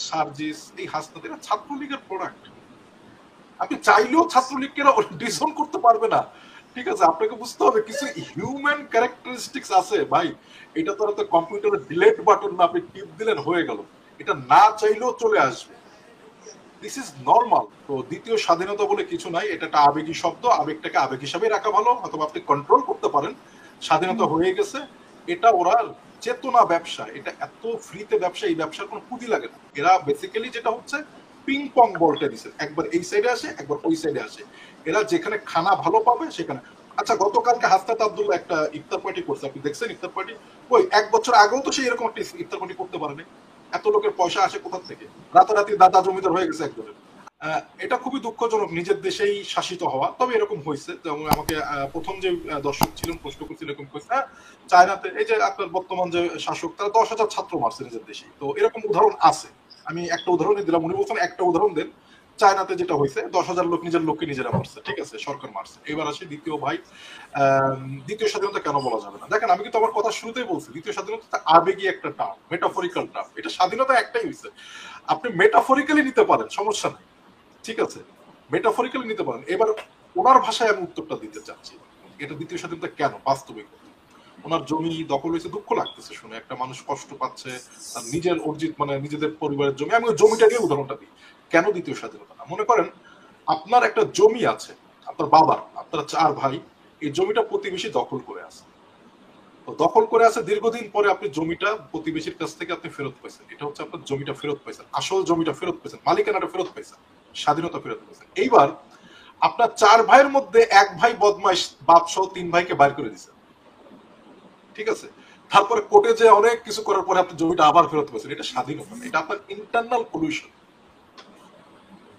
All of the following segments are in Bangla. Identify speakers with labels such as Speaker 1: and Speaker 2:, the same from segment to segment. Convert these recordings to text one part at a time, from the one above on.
Speaker 1: সার্জিস, এই হাসনাত, এরা ছাত্রলীগের প্রোডাক্ট। আপনি চাইলেও ছাত্রলীগকে ডিসন করতে পারবে না। ঠিক আছে, আপনাকে বুঝতে হবে কিছু হিউম্যান ক্যারেক্টারিস্টিক্স আছে ভাই। এটা তো আর কম্পিউটারে ডিলেট বাটন না, আপনি টিপ দিলেন হয়ে গেল। এটা না চাইলেও চলে আসবে। This is normal. তো দ্বিতীয় স্বাধীনতা বলে কিছু নাই, এটা একটা আবেগী শব্দ। আবেগটাকে আবেগ হিসাবে রাখা ভালো, অথবা আপনি কন্ট্রোল করতে পারেন। স্বাধীনতা হয়ে গেছে, এটা ওরা চেতনা ব্যবসা, এটা এত ফ্রিতে ব্যবসা, এই ব্যবসার কোনো পুঁজি লাগে না। এরা বেসিক্যালি যেটা হচ্ছে পিং পং বলটা দিছে, একবার এই সাইডে আসে একবার ওই সাইডে আসে। এরা যেখানে খানা ভালো পাবে সেখানে। আচ্ছা, গতকালকে হাসনাত আব্দুল্লাহ একটা ইফতার পার্টি করছে, আপনি দেখছেন ইফতার পার্টি? ওই 1 বছর আগেও তো সে এরকম একটা ইফতার পার্টি করতে পারেনি। এত লোকের পয়সা আসে কোথা থেকে? রাতারাতি দাদা জমিদার হয়ে গেছে একজনের। এটা খুবই দুঃখজনক নিজের দেশেই শাসিত হওয়া। তবে এরকম হয়েছে, যেমন আমাকে প্রথম যে দর্শক ছিলেন প্রশ্ন করছিল এরকম হয়েছে। চায়নাতে এই যে আপনার বর্তমান যে শাসক, তারা 10,000 ছাত্র মারছে নিজের দেশে। তো এরকম উদাহরণ আছে। আমি একটা উদাহরণই দিলাম, উনি বলছেন একটা উদাহরণ দেন। চায়নাতে যেটা হয়েছে 10,000 লোক নিজের লোককে নিজেরা মারছে, ঠিক আছে, সরকার মারছে। এবার আসে দ্বিতীয় ভাই, দ্বিতীয় স্বাধীনতা কেন বলা যাবে না? দেখেন, আমি কিন্তু আমার কথা শুরুতেই বলছি, দ্বিতীয় স্বাধীনতা আবেগী একটা টার্ম, মেটাফরিক্যাল টার্ম। এটা স্বাধীনতা একটাই হয়েছে, আপনি মেটাফরিক্যালি নিতে পারেন, সমস্যা নেই, ঠিক আছে, মেটাফরিক্যালি নিতে পারেন। এবার ওনার ভাষায় আমি উত্তরটা দিতে চাচ্ছি, এটা দ্বিতীয় স্বাধীনতা কেন বাস্তবিক। ওনার জমি দখল হয়েছে, দুঃখ লাগতেছে শুনে, একটা মানুষ কষ্ট পাচ্ছে, তার নিজের অর্জিত মানে নিজেদের পরিবারের জমি। আমি ওই জমিটা দিয়ে উদাহরণটা দিই, কেন দ্বিতীয় স্বাধীনতা না। মনে করেন আপনার একটা জমি আছে, আপনার বাবার, আপনার 4 ভাই, এই জমিটা প্রতিবেশী দখল করে আছে। তো দখল করে আছে দীর্ঘদিন পরে আপনি জমিটা প্রতিবেশীর কাছ থেকে আপনি ফেরত পাইছেন, এটা হচ্ছে আপনার জমিটা ফেরত পাইছেন, আসল জমিটা ফেরত পাইছেন, মালিকানাটা ফেরত পাইছেন, স্বাধীনতা ফেরত পাইছেন। এইবার আপনার 4 ভাইয়ের মধ্যে এক ভাই বদমাইশ, বাপ সহ 3 ভাইকে বাইর করে দিছে, ঠিক আছে, তারপরে কোর্টে যে অনেক কিছু করার পরে আপনি জমিটা আবার ফেরত পাইছেন, এটা স্বাধীনতা, এটা আপনার ইন্টারনাল পলিউশন।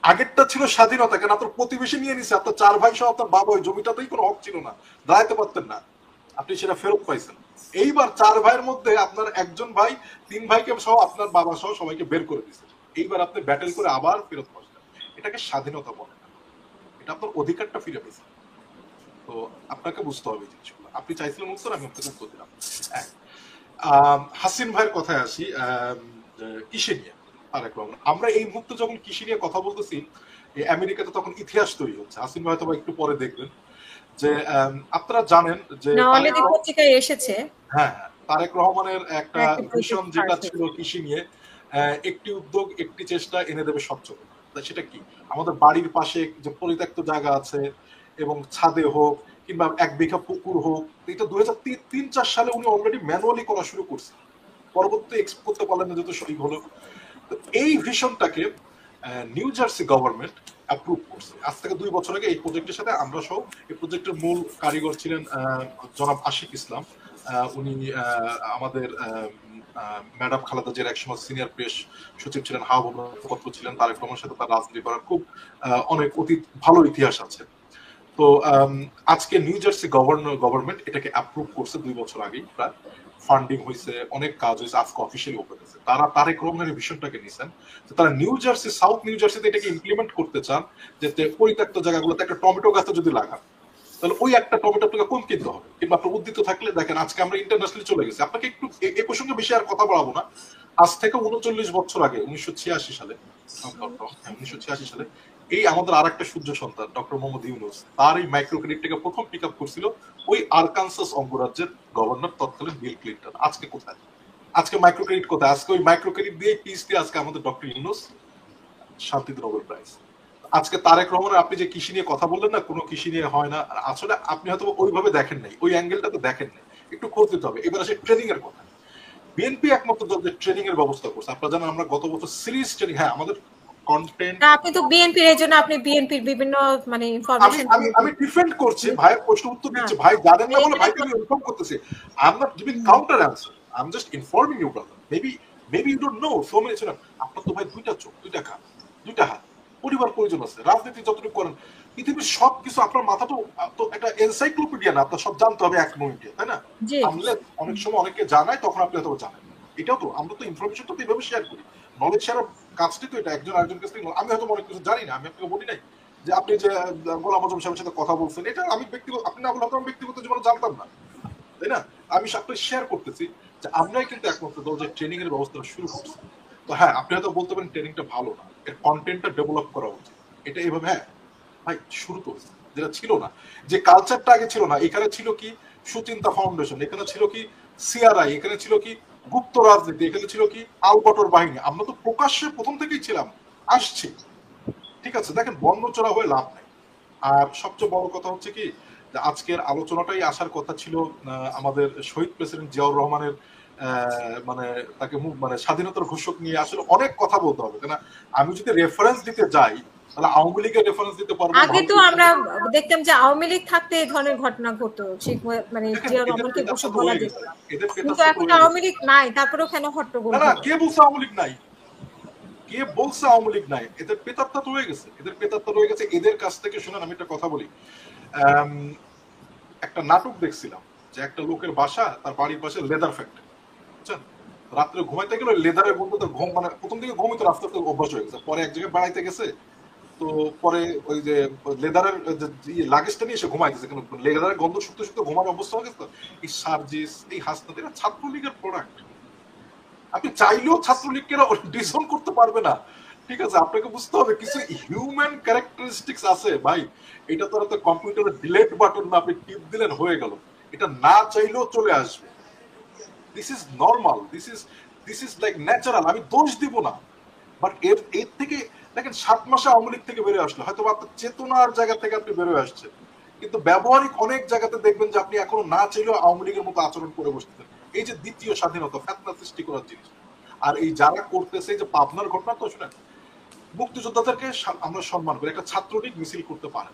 Speaker 1: আগেরটা ছিল স্বাধীনতা, কেন আপনার প্রতিবেশী নিয়ে নিছে, আপনার 4 ভাই সহ আপনার বাবা, ওই জমিটাতেই কোনো হক ছিল না, দাঁড়াইতে পারতেন না, আপনি সেটা ফেরত পাইছেন। এইবার 4 ভাইয়ের মধ্যে আপনার একজন ভাই 3 ভাইকে সহ আপনার বাবা সহ সবাইকে বের করে দিচ্ছে, এইবার আপনি ব্যাটেল করে আবার ফেরত পাচ্ছেন, এটাকে স্বাধীনতা বলে না, এটা আপনার অধিকারটা ফিরে পেয়েছেন। তো আপনাকে বুঝতে হবে জিনিসগুলো। আপনি চাইছিলেন উত্তর, আমি আপনাকে উত্তর দিলাম। হাসিন ভাইয়ের কথায় আসি, কিসে নিয়ে তারেক রহমান। আমরা এই মুহূর্তে যখন কৃষি নিয়ে কথা বলতেছি, আমেরিকাতে তখন ইতিহাস তৈরি হচ্ছে, হাসিন ভাই হয়তো একটু পরে দেখবেন যে আপনারা জানেন যে
Speaker 2: পত্রিকায় এসেছে,
Speaker 1: হ্যাঁ, তারেক রহমানের একটা ভিশন যেটা ছিল কৃষি নিয়ে, একটি উদ্যোগ একটি চেষ্টা এনে দেবে স্বচ্ছতা। সেটা কি? আমাদের বাড়ির পাশে যে পরিত্যক্ত জায়গা আছে এবং ছাদে হোক কিংবা 1 বিঘা পুকুর হোক, এটা 2003-4 সালে উনি অলরেডি ম্যানুয়ালি করা শুরু করছে, পরবর্তী এক্সপোর্ট করতে পারলেন না, যেহেতু সঠিক হলো। তো এই ভিশনটাকে নিউ জার্সি গভর্নমেন্ট অ্যাপ্রুভ করছে আজ থেকে 2 বছর আগে। এই প্রজেক্টের সাথে আমরা সহ, এই প্রজেক্টের মূল কারিগর ছিলেন জনাব আশিক ইসলাম, উনি আমাদের ম্যাডাম খালেদা জিয়ার একসময় সিনিয়র প্রেস সচিব ছিলেন, হাওয়াপত্র ছিলেন। তারেক রহমানের সাথে তার রাজনীতি করার খুব অনেক অতীত ভালো ইতিহাস আছে। তো আজকে নিউ জার্সি গভর্নমেন্ট এটাকে অ্যাপ্রুভ করছে 2 বছর আগেই, প্রায় ফান্ডিং হয়েছে, অনেক কাজ হয়েছে, আজকে অফিসিয়ালি ওপেন হয়েছে। তারা তারেক রহমানের ভিশনটাকে নিছেন, তারা নিউ জার্সি, সাউথ নিউ জার্সিতে এটাকে ইমপ্লিমেন্ট করতে চান, যাতে পরিত্যক্ত জায়গাগুলোতে একটা টমেটো গাছটা যদি লাগান, তাহলে ওই একটা টমেটো আপনাকে কম কিনতে হবে। কিংবা আপনার উদ্দিত থাকলে, দেখেন আজকে আমরা ইন্টারন্যাশনালি চলে গেছি। আপনাকে একটু এই প্রসঙ্গে বেশি আর কথা বলাবো না। আজ থেকে 39 বছর আগে 1986 সালে, 1986 সালে এই আমাদের আর একটা সূর্য সন্তান ডক্টর মোহাম্মদ ইউনূস, তার এই মাইক্রো ক্রেডিটটাকে প্রথম পিক আপ করছিল ওই আরকানসাস অঙ্গরাজ্যের গভর্নর তৎকালীন বিল ক্লিন্টন। আজকে কোথায়? আজকে মাইক্রো ক্রেডিট কোথায়? আজকে ওই মাইক্রো ক্রেডিট দিয়ে পিস দিয়ে আজকে আমাদের ডক্টর ইউনূস শান্তিতে নোবেল প্রাইজ। আজকে তারেক রহমানের আপনি যে কৃষি নিয়ে কথা বললেন না, কোনো কৃষি নিয়ে হয় না, আসলে আপনি হয়তো ওইভাবে দেখেন নাই, ওই অ্যাঙ্গেলটা তো দেখেন নাই, একটু খোঁজ দিতে হবে। এবার আসে ট্রেনিং এর কথা। বিএনপি একমাত্র দল যে ট্রেনিং এর ব্যবস্থা করছে। আপনারা জানেন আমরা গত বছর সিরিজ ট্রেনিং, হ্যাঁ আমাদের কন্টেন্ট,
Speaker 2: আপনি তো বিএনপির, এর জন্য আপনি বিএনপির বিভিন্ন মানে ইনফরমেশন,
Speaker 1: আমি ডিফেন্ড করছি, ভাইয়ের প্রশ্ন উত্তর দিচ্ছি, ভাই জানেন না বলে ভাইকে আমি ইনফর্ম করতেছি। I am not giving counter answer, I am just informing you brother. Maybe you don't know so many ছিলেন। আপনার তো ভাই 2টা চোখ, 2টা কান, 2টা হাত, পরিবার পরিজন আছে, রাজনীতি যতটুকু করেন, পৃথিবীর সবকিছু আপনার মাথা তো একটা এনসাইক্লোপিডিয়া না, আপনার সব জানতে হবে 1 মিনিটে, তাই না? আমরা অনেক সময় অনেকে জানায়, তখন আপনি হয়তো জানেন। এটাও তো আমরা তো ইনফরমেশন তো এইভাবে শেয়ার করি, নলেজ শেয়ার কাজটি তো এটা, একজন আরেকজন কাছ থেকে। আমি হয়তো অনেক কিছু জানি না, আমি আপনাকে বলি নাই যে আপনি যে গোলাম আজম সাহেবের সাথে কথা বলছেন, এটা আমি ব্যক্তিগত, আপনি না বলে হয়তো আমি ব্যক্তিগত জীবনে জানতাম না, তাই না? আমি আপনাকে শেয়ার করতেছি যে আমরাই কিন্তু একমাত্র দল যে ট্রেনিং এর ব্যবস্থা শুরু করছি। তো হ্যাঁ, আপনি হয়তো বলতে পারেন ট্রেনিংটা ভালো না, এর কন্টেন্টটা ডেভেলপ করা উচিত। এটা এইভাবে হ্যাঁ ভাই শুরু তো হয়েছে, যেটা ছিল না, যে কালচারটা আগে ছিল না। এখানে ছিল কি সুচিন্তা ফাউন্ডেশন, এখানে ছিল কি সিআরআই, এখানে ছিল কি গুপ্ত রাজনীতি, এখানে ছিল কি আলবটর বাহিনী। আমরা তো প্রকাশ্যে প্রথম থেকেই ছিলাম, আসছি। ঠিক আছে, দেখেন বন্ধ চড়া হয়ে লাভ নাই। আর সবচেয়ে বড় কথা হচ্ছে কি, যে আজকের আলোচনাটাই আসার কথা ছিল আমাদের শহীদ প্রেসিডেন্ট জিয়াউর রহমানের মানে তাকে মানে স্বাধীনতার ঘোষক নিয়ে আসলে অনেক কথা বলতে হবে। কেন আমি যদি রেফারেন্স দিতে যাই তাহলে আওয়ামী লীগের রেফারেন্স দিতে পারবো।
Speaker 2: আগে তো আমরা দেখতাম যে আওয়ামী লীগ থাকতে এই ধরনের ঘটনা ঘটতো, মানে জিয়া রহমানকে ঘোষক বলা যেত না, কিন্তু এখন আওয়ামী লীগ নাই, তারপরেও কেন হট্টগোল
Speaker 1: না,
Speaker 2: হলো?
Speaker 1: কে বলছে আওয়ামী লীগ নাই? কে বলছে আওয়ামী লীগ নাই? এদের পেতাত্তা তো হয়ে গেছে, এদের পেতাত্তা রয়ে গেছে। এদের কাছ থেকে শুনেন আমি একটা কথা বলি। একটা নাটক দেখছিলাম যে একটা লোকের বাসা, তার বাড়ির পাশে লেদার ফ্যাক্টরি, বুঝছেন? রাত্রে ঘুমাইতে গেলে লেদারের গন্ধ, তার ঘুম মানে প্রথম দিকে ঘুমই তো রাস্তাতে অভ্যাস হয়ে গেছে, পরে এক জায়গায় বেড়াইতে গেছে, তো পরে ওই যে লেদারের লাগেজটা নিয়ে এসে ঘুমাইতেছে, কিন্তু লেদারের গন্ধ শুকতে শুকতে ঘুমার অবস্থা হয়ে গেছে। এই সার্জিস, এই হাসনাত, এরা ছাত্রলীগের প্রোডাক্ট। আপনি চাইলেও ছাত্রলীগকে ডিসন করতে পারবে না। ঠিক আছে, আপনাকে বুঝতে হবে কিছু হিউম্যান ক্যারেক্টারিস্টিক্স আছে ভাই। এটা তো আর কম্পিউটারে ডিলেট বাটন না, আপনি টিপ দিলেন হয়ে গেল। এটা না চাইলেও চলে আসবে। This is normal, this is like natural. আমি দোষ দিব না, বাট এর থেকে দেখেন 7 মাসে আওয়ামী লীগ থেকে বেরোয় আসলো, হয়তো আপনার চেতনার জায়গা থেকে আপনি বেরোয় আসছেন, কিন্তু ব্যবহারিক অনেক জায়গাতে দেখবেন যে আপনি এখনো না চাইলেও আওয়ামী লীগের মতো আচরণ করে বসতেছেন। এই যে দ্বিতীয় স্বাধীনতা, ফেতনা সৃষ্টি করার জিনিস। আর এই যারা করতেছে, যে পাবনার ঘটনা তো শুনেন, মুক্তিযোদ্ধাদেরকে আমরা সম্মান করি, একটা ছাত্রলীগ মিছিল করতে পারে,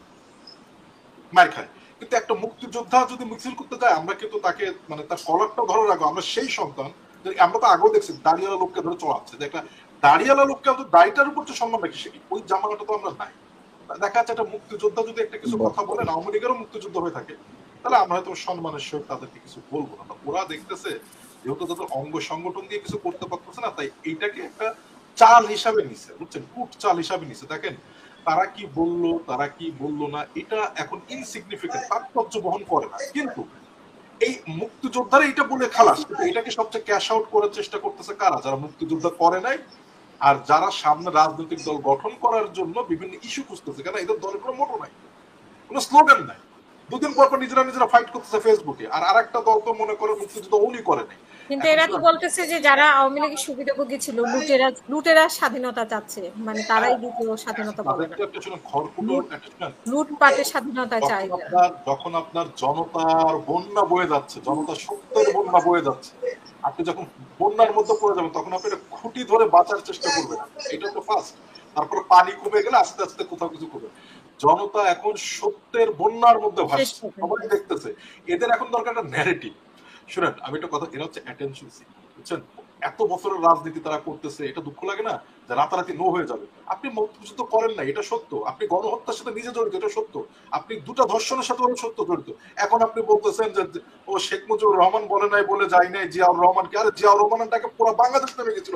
Speaker 1: মার খায়, কিন্তু একটা মুক্তিযোদ্ধা যদি মিছিল করতে যায় আমরা কিন্তু তাকে মানে তার কলারটা ধরে রাখবো। আমরা সেই সন্তান, আমরা তো আগেও দেখছি দাড়িওয়ালা লোককে ধরে চড়াচ্ছে, যে একটা দাড়িওয়ালা লোককে আমরা দাড়িটার উপর যে সম্মান রাখি শিখি, ওই জামানাটা তো আমরা নাই। দেখা যাচ্ছে একটা মুক্তিযোদ্ধা যদি একটা কিছু কথা বলে, আওয়ামী লীগেরও মুক্তিযুদ্ধ হয়ে থাকে, তাহলে আমরা হয়তো সম্মানের সহিত তাদেরকে কিছু বলবো না। ওরা দেখতেছে যেহেতু তাদের অঙ্গ সংগঠন দিয়ে কিছু করতে পারতেছে না, তাই এইটাকে একটা চাল হিসাবে নিছে, বুঝছেন, কুট চাল হিসাবে নিছে। দেখেন তারা কি বললো, তারা কি বললো না, এটা এখন ইনসিগনিফিকেন্ট, তাৎপর্য বহন করে না। কিন্তু এই মুক্তিযোদ্ধারা এটা বলে খালাস, কিন্তু এটাকে সবচেয়ে ক্যাশ আউট করার চেষ্টা করতেছে কারা? যারা মুক্তিযোদ্ধা করে নাই, আর যারা সামনে রাজনৈতিক দল গঠন করার জন্য বিভিন্ন ইস্যু খুঁজতেছে। কারণ এদের দলের কোনো মোটো নাই, কোনো স্লোগান নাই, দুদিন পর পর নিজেরা ফাইট করতেছে ফেসবুকে। আর আরেকটা দল তো মনে করে মুক্তিযুদ্ধ উনি করে নাই।
Speaker 2: কিন্তু এরা তো বলতেছে যে যারা আওয়ামী লীগের সুবিধাভোগী ছিল, লুটেরা স্বাধীনতা চাচ্ছে, মানে তারাই দ্বিতীয় স্বাধীনতা পাবে না, লুটপাটের স্বাধীনতা চাই।
Speaker 1: যখন আপনার জনতার বন্যা বয়ে যাচ্ছে, জনতার সত্যের বন্যা বয়ে যাচ্ছে, আপনি যখন বন্যার মধ্যে পড়ে যাবেন, তখন আপনি একটা খুঁটি ধরে বাঁচার চেষ্টা করবেন, এটা তো ফার্স্ট। তারপরে পানি কমে গেলে আস্তে আস্তে কোথাও কিছু করবে। জনতা এখন সত্যের বন্যার মধ্যে ভাসছে, সবাই দেখতেছে। এদের এখন দরকার একটা ন্যারেটিভ। শুনেন আমি একটা কথা, এরা হচ্ছে অ্যাটেনশন সিকিং, বুঝছেন? এত বছরের রাজনীতি তারা করতেছে, এটা দুঃখ লাগে না যে রাতারাতি নো হয়ে যাবে? আপনি মুক্তিযুদ্ধ করেন না, এটা সত্য। আপনি গণহত্যার সাথে নিজে জড়িত, এটা সত্য। আপনি 2টা ধর্ষণের সাথে সত্য জড়িত। এখন আপনি বলতেছেন যে ও শেখ মুজিবুর রহমান বলে নাই বলে যাই নাই জিয়াউর রহমানকে। আরে জিয়াউর রহমানটাকে পুরো বাংলাদেশ নেমে গেছিল।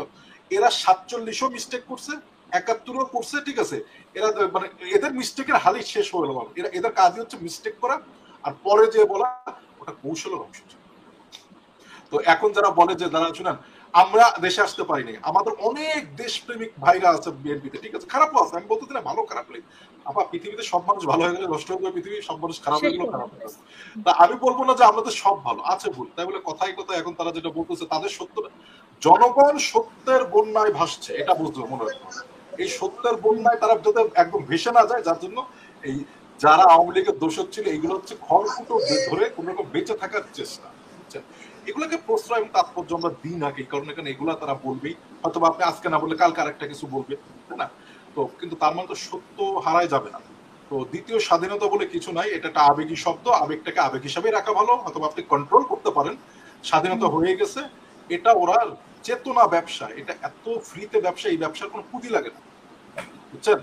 Speaker 1: এরা 47ও মিস্টেক করছে, 71ও করছে, ঠিক আছে? এরা মানে এদের মিস্টেকের হালই শেষ হয়ে গেল। এদের কাজই হচ্ছে মিস্টেক করা, আর পরে যে বলা ওটা কৌশলের অংশ। তো এখন যারা বলে যে যারা শুনেন আমরা দেশে আসতে পারিনি, আমাদের অনেক দেশপ্রেমিক ভাইরা আছে বিএনপিতে, ঠিক আছে, খারাপও আছে, আমি বলতে না ভালো খারাপ নেই। আবার পৃথিবীতে সব মানুষ ভালো হয়ে গেলে নষ্ট হয়ে যাবে পৃথিবী, সব মানুষ খারাপ হয়ে গেলেও খারাপ হয়ে যাবে। তা আমি বলবো না যে আমাদের সব ভালো আছে, ভুল তাই বলে কথায় কথায় এখন তারা যেটা বলতেছে তাদের সত্য, জনগণ সত্যের বন্যায় ভাসছে, এটা বুঝতে মনে হয়। এই সত্যের বন্যায় তারা যাতে একদম ভেসে না যায়, যার জন্য এই যারা আওয়ামী লীগের দোষক ছিল এগুলো হচ্ছে খড়কুটো ধরে কোন রকম বেঁচে থাকার চেষ্টা। এগুলোকে প্রশ্রয় এবং তাৎপর্য আমরা দিই না, এই কারণে কেন এগুলা তারা বলবেই, হয়তো আপনি আজকে না বললে কালকে আরেকটা কিছু বলবে, তাই না? তো কিন্তু তার মানে তো সত্য হারাই যাবে না। তো দ্বিতীয় স্বাধীনতা বলে কিছু নাই, এটা একটা আবেগী শব্দ, আবেগটাকে আবেগ হিসাবে রাখা ভালো, অথবা আপনি কন্ট্রোল করতে পারেন। স্বাধীনতা হয়ে গেছে, এটা ওরা চেতনা ব্যবসা, এটা এত ফ্রিতে ব্যবসা, এই ব্যবসার কোনো পুঁজি লাগে না, বুঝছেন?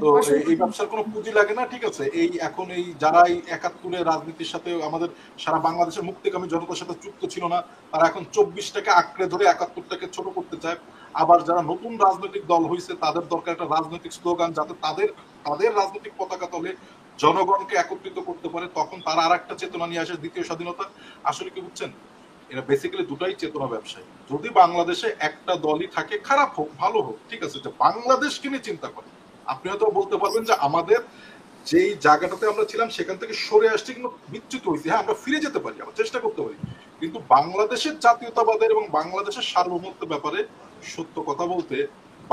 Speaker 1: তো এই ব্যবসার কোনো পুঁজি লাগে না, ঠিক আছে? এই এখন এই যারা এই 71-এর রাজনীতির সাথে আমাদের সারা বাংলাদেশের মুক্তিকামী জনতার সাথে যুক্ত ছিল না, তারা এখন 24টাকে আঁকড়ে ধরে 71টাকে ছোট করতে চায়। আবার যারা নতুন রাজনৈতিক দল হয়েছে তাদের দরকার একটা রাজনৈতিক স্লোগান, যাতে তাদের রাজনৈতিক পতাকা তলে জনগণকে একত্রিত করতে পারে, তখন তারা আর একটা চেতনা নিয়ে আসে দ্বিতীয় স্বাধীনতা। আসলে কি বুঝছেন, এরা বেসিক্যালি দুটাই চেতনা ব্যবসায়ী। যদি বাংলাদেশে একটা দলই থাকে, খারাপ হোক ভালো হোক, ঠিক আছে, যে বাংলাদেশকে নিয়ে চিন্তা করে। আপনি হয়তো বলতে পারবেন যে আমাদের যেই জায়গাটাতে আমরা ছিলাম সেখান থেকে সরে আসছে কিন্তু বিচ্যুত হয়েছি, হ্যাঁ আমরা ফিরে যেতে পারি, আমরা চেষ্টা করতে পারি, কিন্তু বাংলাদেশের জাতীয়তাবাদের এবং বাংলাদেশের সার্বভৌমত্বের ব্যাপারে সত্য কথা বলতে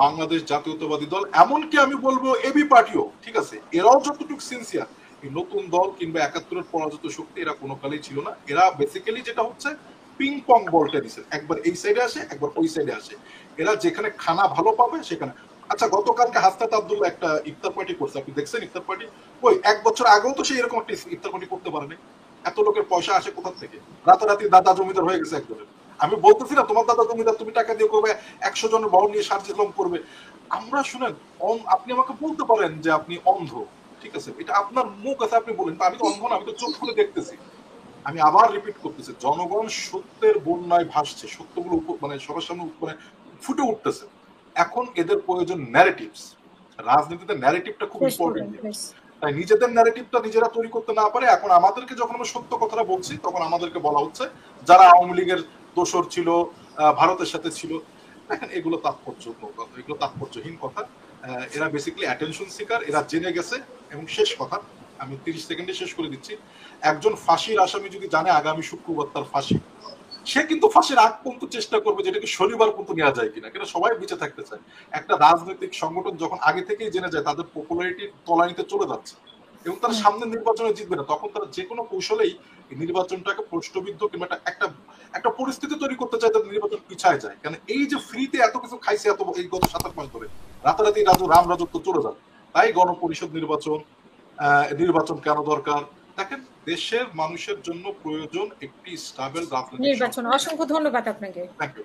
Speaker 1: বাংলাদেশ জাতীয়তাবাদী দল, এমনকি আমি বলবো এবি পার্টিও, ঠিক আছে, এরাও যতটুকু সিনসিয়ার, এই নতুন দল কিংবা ৭১-এর পরাজিত শক্তি এরা কোনো কালেই ছিল না। এরা বেসিক্যালি যেটা হচ্ছে পিং পং বল টেনিসের, একবার এই সাইডে আসে একবার ওই সাইডে আসে। এরা যেখানে খানা ভালো পাবে সেখানে। আচ্ছা, গতকালকে হাসনাত আব্দুল্লাহ একটা ইফতার পার্টি করছে, আপনি দেখছেন ইফতার পার্টি? ওই ১ বছর আগেও তো সে এরকম একটা ইফতার পার্টি করতে পারেনি। এত লোকের পয়সা আসে কোথা থেকে? রাতারাতি দাদা জমিদার হয়ে গেছে একজনের। আমি বলতেছি না তোমার দাদা জমিদার, তুমি টাকা দিয়ে করবে, ১০০ জনের বহন নিয়ে সার্জিলম করবে। আমরা শুনেন, আপনি আমাকে বলতে পারেন যে আপনি অন্ধ, ঠিক আছে, এটা আপনার মুখ আছে, আপনি বলেন, আমি তো অন্ধ না, আমি তো চোখ খুলে দেখতেছি। আমি আবার রিপিট করতেছি, জনগণ সত্যের বন্যায় ভাসছে, সত্যগুলো মানে সবার সামনে মানে ফুটে উঠতেছে। এখন এদের প্রয়োজন ন্যারেটিভস। রাজনীতিতে ন্যারেটিভটা খুব ইম্পর্টেন্ট। তাই নিজেদের ন্যারেটিভটা নিজেরা তৈরি করতে না পারে, এখন আমাদেরকে যখন আমরা সত্য কথাটা বলছি তখন আমাদেরকে বলা হচ্ছে যারা আওয়ামী লীগের দোসর ছিল, ভারতের সাথে ছিল। দেখেন, এগুলো এগুলো তাৎপর্যহীন কথা। এরা বেসিক্যালি অ্যাটেনশন সিকার, এরা জেনে গেছে। এবং শেষ কথা, আমি 30 সেকেন্ডে শেষ করে দিচ্ছি, একজন ফাঁসির আসামি যদি জানে আগামী শুক্রবার তার ফাঁসি, সে কিন্তু ফাঁসির আগ পর্যন্ত চেষ্টা করবে যেটাকে শনিবার পর্যন্ত নেওয়া যায় কিনা, কেন সবাই বেঁচে থাকতে চায়। একটা রাজনৈতিক সংগঠন যখন আগে থেকেই জেনে যায় তাদের পপুলারিটির তলানিতে চলে যাচ্ছে এবং তারা সামনে নির্বাচনে জিতবে না, তখন তারা যে কোনো কৌশলেই নির্বাচনটাকে প্রশ্নবিদ্ধ কিংবা একটা একটা পরিস্থিতি তৈরি করতে চায় যাতে নির্বাচন পিছায় যায়। কারণ এই যে ফ্রিতে এত কিছু খাইছে এত এই গত ৭-৮ মাস ধরে, রাতারাতি রাম রাজত্ব চলে যাবে। তাই গণপরিষদ নির্বাচন কেন দরকার? দেখেন, দেশের মানুষের জন্য প্রয়োজন একটি স্টেবল রাজনৈতিক
Speaker 2: নির্বাচন। অসংখ্য ধন্যবাদ আপনাকে।
Speaker 1: Thank you.